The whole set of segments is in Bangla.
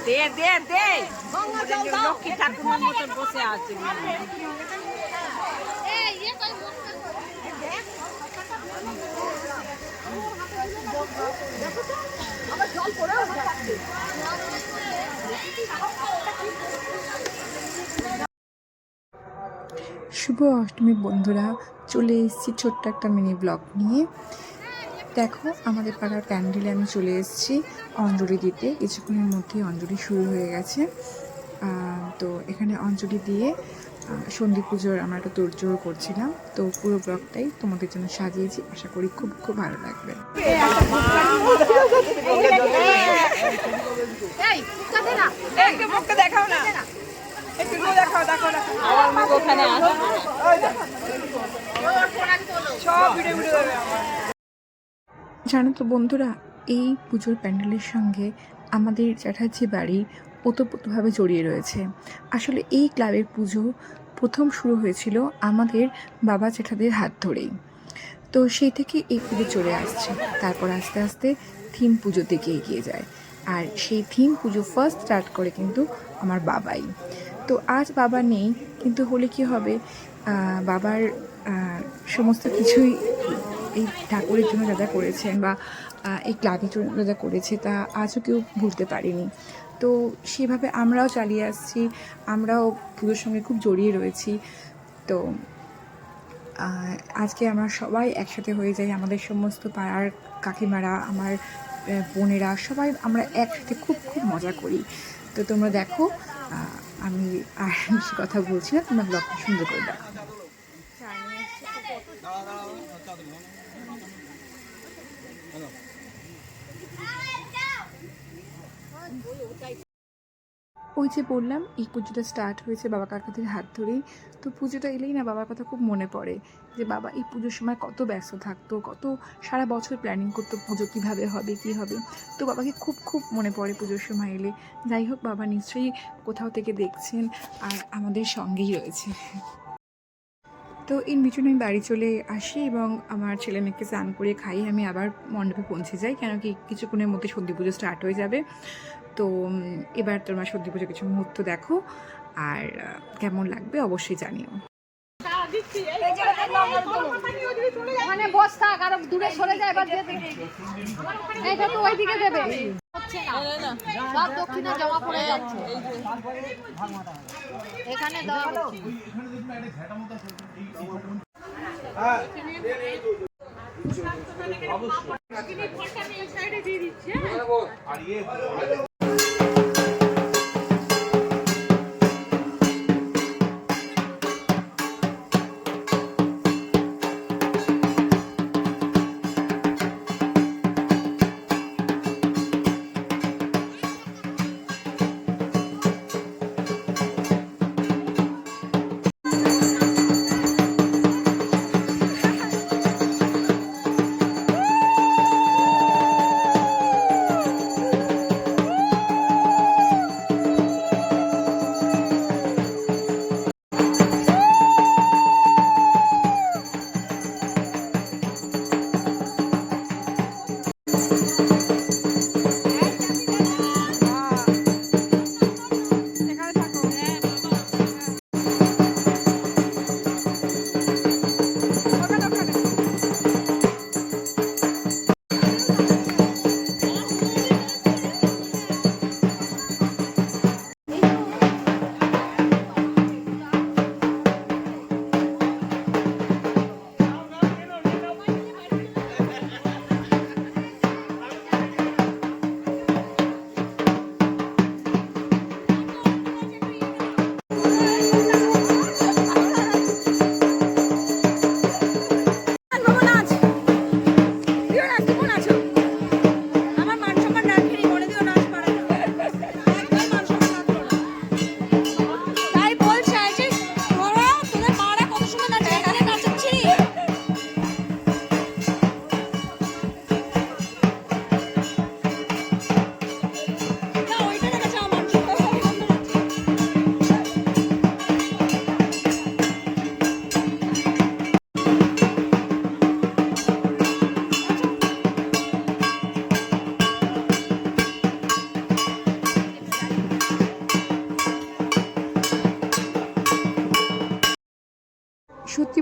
দে দে দে লক্ষ্মী ঠাকুমার মতন বসে আছে। শুভ অষ্টমী বন্ধুরা, চলে এসেছি ছোট্ট একটা মিনি ব্লগ নিয়ে। দেখো, আমাদের পাড়ার প্যান্ডেলে আমি চলে এসেছি অঞ্জলি দিতে। কিছুক্ষণের মধ্যেই অঞ্জলি শুরু হয়ে গেছে। তো এখানে অঞ্জলি দিয়ে সন্ধি পুজোর আমরা একটা তোড়জোড় করছিলাম। তো পুরো ব্লগটাই তোমাদের জন্য সাজিয়েছি, আশা করি খুব খুব ভালো লাগবে। দেখাও না, আমার মুখ ওখানে আছে। জানো তো বন্ধুরা, এই পুজোর প্যান্ডেলের সঙ্গে আমাদের জ্যাঠাজি বাড়ি ওতপ্রোতভাবে জড়িয়ে রয়েছে। আসলে এই ক্লাবের পুজো প্রথম শুরু হয়েছিল আমাদের বাবা জ্যাঠাদের হাত ধরেই। তো সেই থেকে এই পুজো চলে আসছে। তারপর আস্তে আস্তে থিম পুজোর দিকে এগিয়ে যায়। আর সেই থিম পুজো ফার্স্ট স্টার্ট করে কিন্তু আমার বাবাই। তো আজ বাবা নেই, কিন্তু হলে কি হবে, বাবার সমস্ত কিছুই এই ঠাকুরের জন্য যা যা করেছেন বা এই ক্লাবের জন্য যা যা করেছে তা আজও কেউ ভুলতে পারিনি। তো সেভাবে আমরাও চালিয়ে আসছি, আমরাও পুজোর সঙ্গে খুব জড়িয়ে রয়েছি। তো আজকে আমরা সবাই একসাথে হয়ে যাই, আমাদের সমস্ত পাড়ার কাকিমারা, আমার বোনেরা, সবাই আমরা একসাথে খুব খুব মজা করি। তো তোমরা দেখো, আমি আর বেশি কথা বলছি না, তোমরা ব্লগটা সুন্দর করে দেখো। ওই যে বললাম, এই পুজোটা স্টার্ট হয়েছে বাবা কাকাদের হাত ধরেই। তো পুজোটা এলেই না বাবার কথা খুব মনে পড়ে, যে বাবা এই পুজোর সময় কত ব্যস্ত থাকতো, কত সারা বছর প্ল্যানিং করতো পুজো কীভাবে হবে কী হবে। তো বাবাকে খুব খুব মনে পড়ে পুজোর সময় এলে। যাই হোক, বাবা নিশ্চয়ই কোথাও থেকে দেখছেন আর আমাদের সঙ্গেই রয়েছে। তো ইন বিটুইন আমি বাড়ি চলে আসি এবং আমার ছেলে মেয়েকে স্নান করে খাই, আমি আবার মণ্ডপে পৌঁছে যাই, কেন কি কিছুক্ষণের মধ্যে সন্ধি পুজো স্টার্ট হয়ে যাবে। তো এবার তোমরা সন্ধি পুজো কিছু মুহূর্ত দেখো, আর কেমন লাগবে অবশ্যই জানিও। মানে বস থাক, আর দূরে সরে যায়, এবার এইটা তো ওইদিকে দেবে, হচ্ছে না, সব দক্ষিণে জমা পড়ে যাচ্ছে। এখানে দেওয়া হচ্ছে।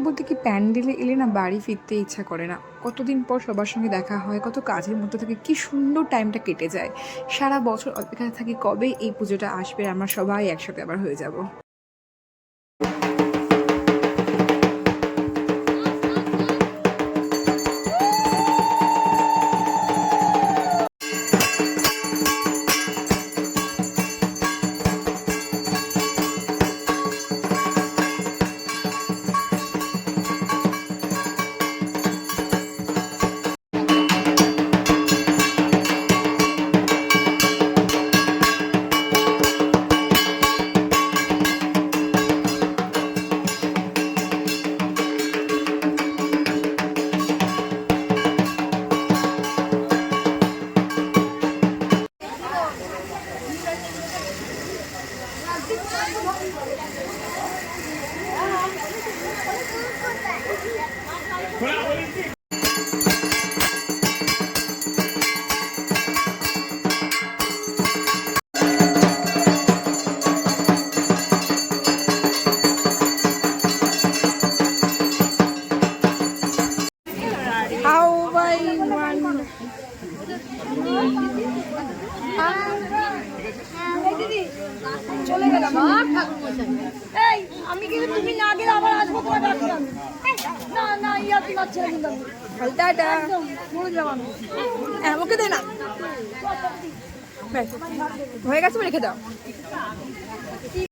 বলতে কি প্যান্ডেলে এলে না বাড়ি ফিরতে ইচ্ছা করে না। কতদিন পর সবার সঙ্গে দেখা হয়, কত কাজের মধ্যে থেকে কি সুন্দর টাইমটা কেটে যায়। সারা বছর অপেক্ষায় থাকি কবে এই পুজোটা আসবে, আমরা সবাই একসাথে আবার হয়ে যাব। চলে গেলাম আর ঠাকুর মশাই। এই আমি কিন্তু তুমি না গেলে আবার আসবো তোমার ডাকতে আমি। না না ইয়া তোমার ছেলে কিন্তু টাটা। একদম মরে যাবো আমি। আমাকে দে না, হয়ে গেছে, রেখে দাও।